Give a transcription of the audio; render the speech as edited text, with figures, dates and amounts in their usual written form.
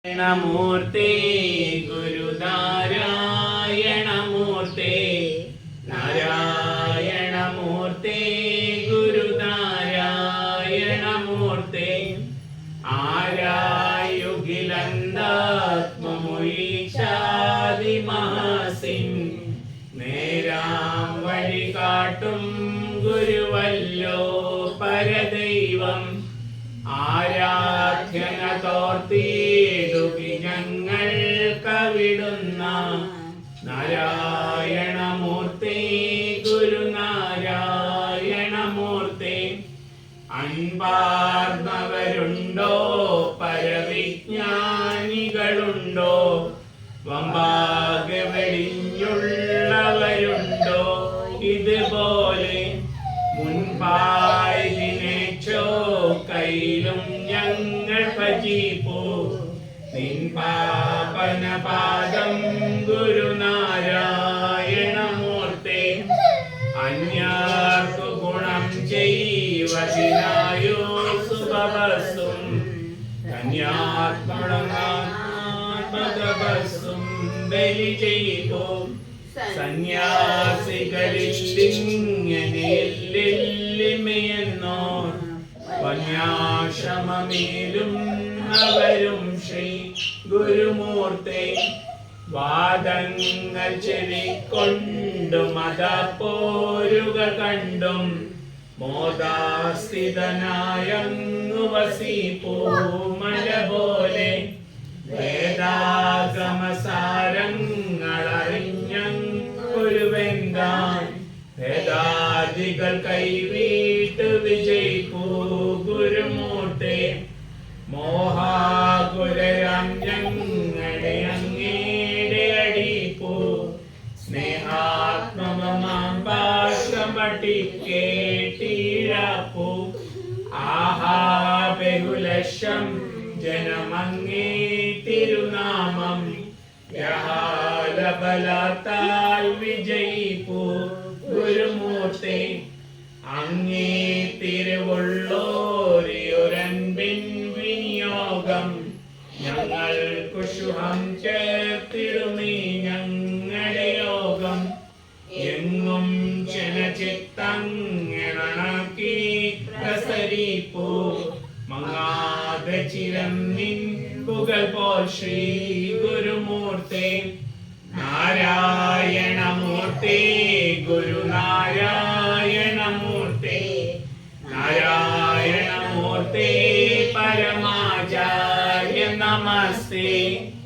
മൂർത്തി ഗുരുനാരായണമൂർത്തി നാരായണമൂർത്തി ഗുരുനാരായണമൂർത്തി ആരായുഗിലന്താത്മമൊഴിച്ചാതിമഹാസിൻ നേരാം വഴി കാട്ടും ഗുരുവല്ലോ പരദൈവം ആരാധ്യന തോർത്തിടുകി ഞങ്ങൾ കവിടുന്ന നാരായണമൂർത്തി ഗുരുനാരായണമൂർത്തി അൻപാർന്നവരുണ്ടോ പരവിജ്ഞാനികളുണ്ടോ വമ്പാകെ വെടിഞ്ഞുള്ളവരുണ്ടോ ഇതുപോലെ മുൻപായി ദിനേച്ചോ കയ്യിലും ഞങ്ങൾ ഭജിപ്പോ നിൻ പാപന പാദം ഗുരുനാരായണമൂർത്തി അന്യാർക്കു ഗുണം ചെയ്വതിനായോ സുഭവസും കന്യാത്മണമാത്മകവസും ബലി ചെയ്തോ സന്യാസികളില്ലെന്നോ വന്യാശ്രമമേലും അവരും ശ്രീ ഗുരുമൂർത്തി വാദങ്ങൾ ചെവിക്കൊണ്ടും മതപ്പോരുകൾ കണ്ടും മോദാസ്ഥിതനായങ്ങു വസിപ്പൂ മല പോലെ വേദാഗമസാരങ്ങളറിഞ്ഞൊരു വെന്താൻ വേദാദികൾ കൈവീട്ട് വിജയിപ്പൂ ഗുരുമൂർത്തി മോഹാകുലരം ഞങ്ങളുടെ അങ്ങേടെ അടിപ്പൂ സ്നേഹാത്മമാം ഭാഷം പട്ടിക്കേട്ടിഴപ്പൂ ആഹാ ബഹുലക്ഷം ജനമങ്ങേ തിരുനാമം യഹാലബലത്താൽ വിജയിപ്പൂ ഗുരുമൂർത്തി അങ്ങേ തിരുവുള്ളോരിയൊരൻപിൻ വിനിയോഗം ഞങ്ങൾക്കു ശുഭം ചേർത്തിടുമീ ഞങ്ങളുടെ യോഗം എങ്ങും ജനചിത്തങ്ങണക്കി പ്രസരിപ്പൂ മങ്ങാതെ ചിരം നിൻ പുകൾ പോൽ ശ്രീ ഗുരുമൂർത്തി നാരായണമൂർത്തി ഗുരുനാരായണമൂർത്തി നാരായണമൂർത്തി പരമാചാര്യ നമസ്തേ.